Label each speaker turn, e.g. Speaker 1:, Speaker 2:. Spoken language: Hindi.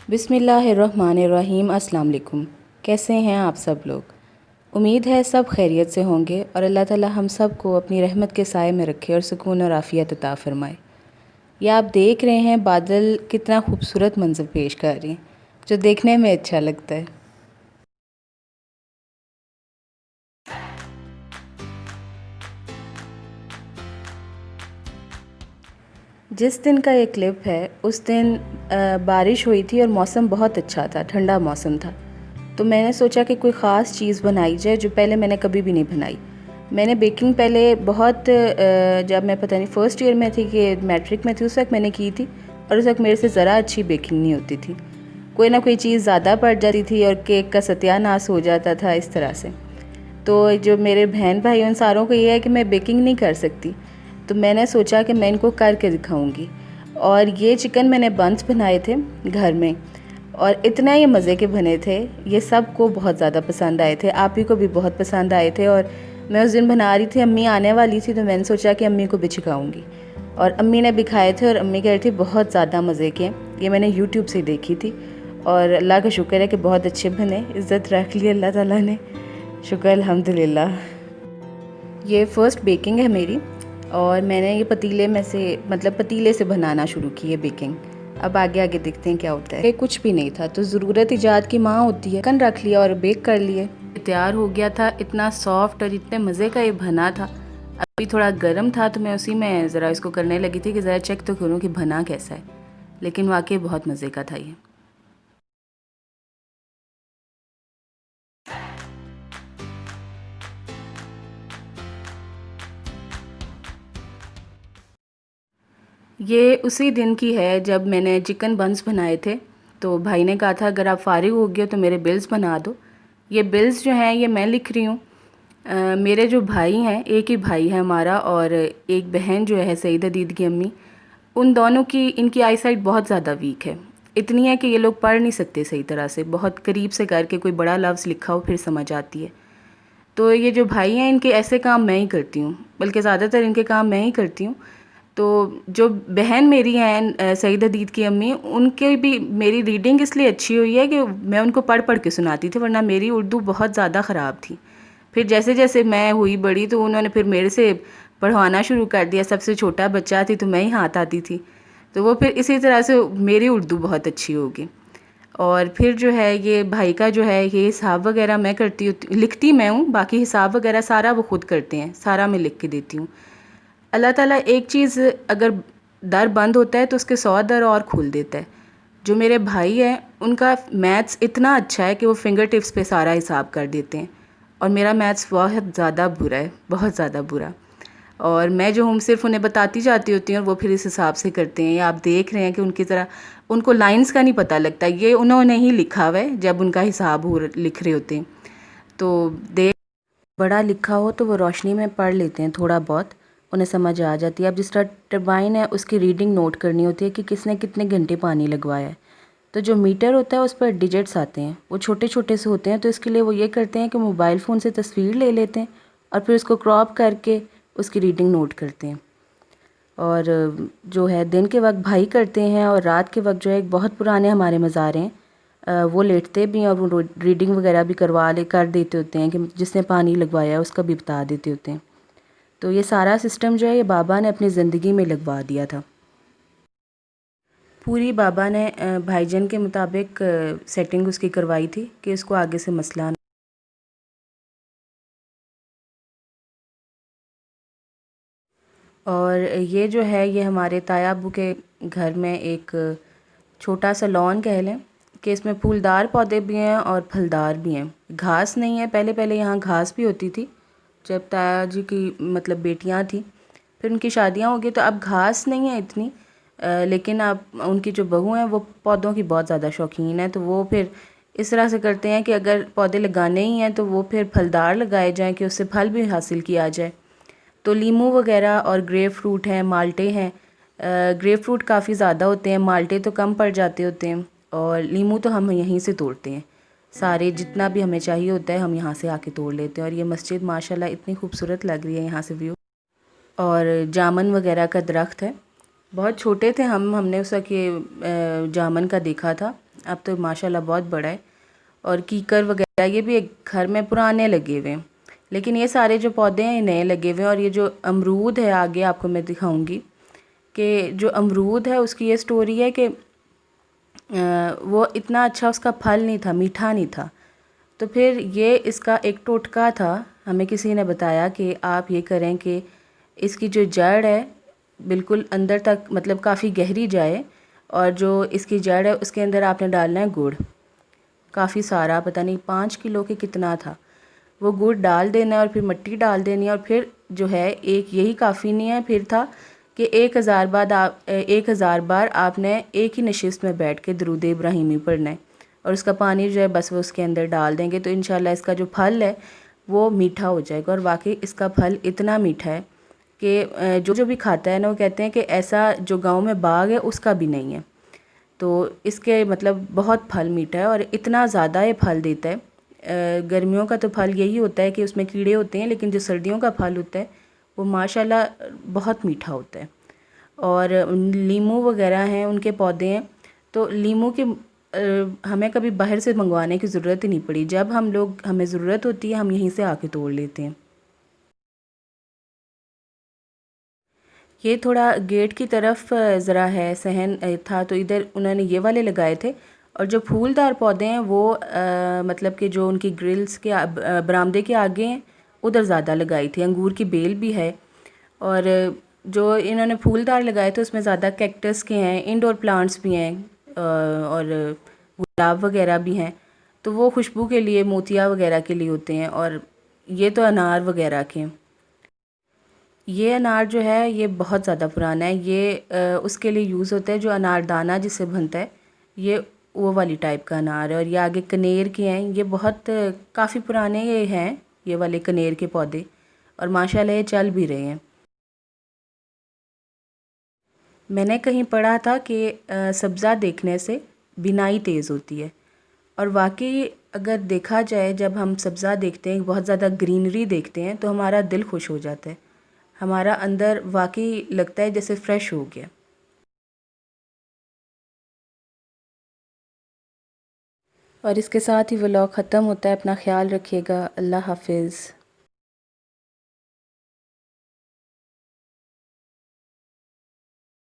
Speaker 1: बिस्मिल्लाहिर्रहमानिर्रहीम। अस्सलाम वालेकुम। कैसे हैं आप सब लोग? उम्मीद है सब खैरियत से होंगे और अल्लाह ताला हम सब को अपनी रहमत के साए में रखे और सुकून और आफ़ियत अता फ़रमाए। ये आप देख रहे हैं बादल कितना खूबसूरत मंज़र पेश कर रहे हैं जो देखने में अच्छा लगता है। जिस दिन का ये क्लिप है उस दिन बारिश हुई थी और मौसम बहुत अच्छा था, ठंडा मौसम था। तो मैंने सोचा कि कोई ख़ास चीज़ बनाई जाए जो पहले मैंने कभी भी नहीं बनाई। मैंने बेकिंग पहले बहुत जब मैं पता नहीं फ़र्स्ट ईयर में थी कि मैट्रिक में थी उस वक्त मैंने की थी और उस वक्त मेरे से ज़रा अच्छी बेकिंग नहीं होती थी। कोई ना कोई चीज़ ज़्यादा पड़ जाती थी और केक का सत्यानाश हो जाता था इस तरह से। तो जो मेरे बहन भाई उन सारों को ये है कि मैं बेकिंग नहीं कर सकती, तो मैंने सोचा कि मैं इनको करके दिखाऊंगी। और ये चिकन मैंने बंस बनाए थे घर में और इतना ये मज़े के बने थे, ये सब को बहुत ज़्यादा पसंद आए थे, आप ही को भी बहुत पसंद आए थे। और मैं उस दिन बना रही थी, अम्मी आने वाली थी, तो मैंने सोचा कि अम्मी को भी सिखाऊंगी और अम्मी ने भी खाए थे और अम्मी कह रही थी बहुत ज़्यादा मज़े के। ये मैंने यूट्यूब से देखी थी और अल्लाह का शुक्र है कि बहुत अच्छे बने, इज़्ज़त रख ली अल्लाह ताला ने, शुक्र अल्हम्दुलिल्लाह। ये फ़र्स्ट बेकिंग है मेरी और मैंने ये पतीले से बनाना शुरू की है बेकिंग। अब आगे आगे देखते हैं क्या होता है। ये कुछ भी नहीं था तो ज़रूरत ईजाद की माँ होती है। चिकन रख लिया और बेक कर लिए, तैयार हो गया था। इतना सॉफ्ट और इतने मज़े का ये बना था। अभी थोड़ा गर्म था तो मैं उसी में ज़रा इसको करने लगी थी कि ज़रा चेक तो करूँ कि बना कैसा है, लेकिन वाकई बहुत मज़े का था ये। ये उसी दिन की है जब मैंने चिकन बंस बनाए थे। तो भाई ने कहा था अगर आप फ़ारिग हो गए तो मेरे बिल्स बना दो। ये बिल्स जो हैं ये मैं लिख रही हूँ। मेरे जो भाई हैं, एक ही भाई है हमारा और एक बहन जो है सईदा दीदी की अम्मी, उन दोनों की इनकी आई साइट बहुत ज़्यादा वीक है। इतनी है कि ये लोग पढ़ नहीं सकते सही तरह से, बहुत करीब से करके कोई बड़ा लफ्ज़ लिखा हो फिर समझ आती है। तो ये जो भाई हैं इनके ऐसे काम मैं ही करती हूँ, बल्कि ज़्यादातर इनके काम मैं ही करती हूँ। तो जो बहन मेरी हैं सईदा दीद की अम्मी, उनके भी मेरी रीडिंग इसलिए अच्छी हुई है कि मैं उनको पढ़ पढ़ के सुनाती थी, वरना मेरी उर्दू बहुत ज़्यादा ख़राब थी। फिर जैसे जैसे मैं हुई बड़ी तो उन्होंने फिर मेरे से पढ़वाना शुरू कर दिया। सबसे छोटा बच्चा थी तो मैं ही हाथ आती थी, तो वो फिर इसी तरह से मेरी उर्दू बहुत अच्छी होगी। और फिर जो है ये भाई का जो है ये हिसाब वगैरह मैं करती हूँ, लिखती मैं हूँ, बाकी हिसाब वगैरह सारा वो खुद करते हैं, सारा मैं लिख के देती हूँ। अल्लाह ताला एक चीज़ अगर दर बंद होता है तो उसके 100 दर और खोल देता है। जो मेरे भाई हैं उनका मैथ्स इतना अच्छा है कि वो फिंगर टिप्स पे सारा हिसाब कर देते हैं और मेरा मैथ्स बहुत ज़्यादा बुरा है, बहुत ज़्यादा बुरा। और मैं जो हूँ सिर्फ उन्हें बताती जाती होती हूँ और वो फिर इस हिसाब से करते हैं। ये आप देख रहे हैं कि उनकी तरह उनको लाइंस का नहीं पता लगता, ये उन्होंने ही लिखा हुआ है जब उनका हिसाब हो लिख रहे होते हैं। तो देख बड़ा लिखा हो तो वो रोशनी में पढ़ लेते हैं, थोड़ा बहुत उन्हें समझ आ जाती है। अब जिस तरह टरबाइन है उसकी रीडिंग नोट करनी होती है कि किसने कितने घंटे पानी लगवाया है। तो जो मीटर होता है उस पर डिजिट्स आते हैं, वो छोटे छोटे से होते हैं। तो इसके लिए वो ये करते हैं कि मोबाइल फ़ोन से तस्वीर ले लेते हैं और फिर उसको क्रॉप करके उसकी रीडिंग नोट करते हैं। और जो है दिन के वक्त भाई करते हैं और रात के वक्त जो है एक बहुत पुराने हमारे मज़ार हैं, वो लेटते भी हैं और वो रीडिंग वगैरह भी कर देते होते हैं कि जिसने पानी लगवाया है उसका भी बता देते होते हैं। तो ये सारा सिस्टम जो है ये बाबा ने अपनी ज़िंदगी में लगवा दिया था। पूरी बाबा ने भाईजान के मुताबिक सेटिंग उसकी करवाई थी कि उसको आगे से मसला। और ये जो है ये हमारे ताया अब्बू के घर में एक छोटा सा लॉन कह लें कि इसमें फूलदार पौधे भी हैं और फलदार भी हैं। घास नहीं है, पहले पहले यहाँ घास भी होती थी जब ताया जी की मतलब बेटियाँ थी, फिर उनकी शादियाँ हो गई तो अब घास नहीं है इतनी। लेकिन अब उनकी जो बहू हैं वो पौधों की बहुत ज़्यादा शौकीन है, तो वो फिर इस तरह से करते हैं कि अगर पौधे लगाने ही हैं तो वो फिर फलदार लगाए जाएं कि उससे फल भी हासिल किया जाए। तो लीमू वगैरह और ग्रेप फ्रूट हैं, माल्टे हैं। ग्रेप फ्रूट काफ़ी ज़्यादा होते हैं, माल्टे तो कम पड़ जाते होते हैं और लीमू तो हम यहीं से तोड़ते हैं। सारे जितना भी हमें चाहिए होता है हम यहाँ से आके तोड़ लेते हैं। और ये मस्जिद माशाल्लाह इतनी खूबसूरत लग रही है यहाँ से व्यू। और जामुन वगैरह का दरख्त है, बहुत छोटे थे हमने उस वक्त ये जामुन का देखा था। अब तो माशाल्लाह बहुत बड़ा है। और कीकर वगैरह ये भी एक घर में पुराने लगे हुए हैं, लेकिन ये सारे जो पौधे हैं ये नए लगे हुए हैं। और ये जो अमरूद है आगे आपको मैं दिखाऊंगी कि जो अमरूद है उसकी ये स्टोरी है कि वो इतना अच्छा उसका फल नहीं था, मीठा नहीं था। तो फिर ये इसका एक टोटका था, हमें किसी ने बताया कि आप ये करें कि इसकी जो जड़ है बिल्कुल अंदर तक मतलब काफ़ी गहरी जाए, और जो इसकी जड़ है उसके अंदर आपने डालना है गुड़, काफ़ी सारा, पता नहीं 5 किलो के कितना था। वो गुड़ डाल देना है और फिर मिट्टी डाल देनी है। और फिर जो है एक यही काफ़ी नहीं है, फिर था कि 1000 बार आपने एक ही नशिस्त में बैठ के दरूद इब्राहिमी पढ़ना है, और उसका पानी जो है बस वो उसके अंदर डाल देंगे तो इंशाल्लाह इसका जो फल है वो मीठा हो जाएगा। और वाकई इसका फल इतना मीठा है कि जो जो भी खाता है ना वो कहते हैं कि ऐसा जो गांव में बाग है उसका भी नहीं है। तो इसके मतलब बहुत फल मीठा है और इतना ज़्यादा ये फल देता है। गर्मियों का तो फल यही होता है कि उसमें कीड़े होते हैं, लेकिन जो सर्दियों का फल होता है वो माशाल्लाह बहुत मीठा होता है। और लीमू वगैरह हैं, उनके पौधे हैं, तो लीमू के हमें कभी बाहर से मंगवाने की ज़रूरत ही नहीं पड़ी। जब हमें ज़रूरत होती है हम यहीं से आके तोड़ लेते हैं। ये थोड़ा गेट की तरफ ज़रा है सहन था, तो इधर उन्होंने ये वाले लगाए थे। और जो फूलदार पौधे हैं वो मतलब कि जो उनकी ग्रिल्स के बरामदे के आगे हैं उधर ज़्यादा लगाई थी। अंगूर की बेल भी है। और जो इन्होंने फूलदार लगाए थे उसमें ज़्यादा कैक्टस के हैं, इंडोर प्लांट्स भी हैं, और गुलाब वगैरह भी हैं। तो वो खुशबू के लिए, मोतिया वगैरह के लिए होते हैं। और ये तो अनार वगैरह के हैं। ये अनार जो है ये बहुत ज़्यादा पुराना है। ये उसके लिए यूज़ होता है जो अनारदाना जिससे बनता है, ये वो वाली टाइप का अनार है। और ये आगे कनेर के हैं, ये बहुत काफ़ी पुराने ये हैं ये वाले कनेर के पौधे, और माशाल्लाह ये चल भी रहे हैं। मैंने कहीं पढ़ा था कि सब्ज़ा देखने से बिनाई तेज़ होती है। और वाकई अगर देखा जाए, जब हम सब्ज़ा देखते हैं, बहुत ज़्यादा ग्रीनरी देखते हैं, तो हमारा दिल खुश हो जाता है, हमारा अंदर वाकई लगता है जैसे फ़्रेश हो गया। और इसके साथ ही व्लॉग ख़त्म होता है। अपना ख्याल रखिएगा। अल्लाह हाफिज़।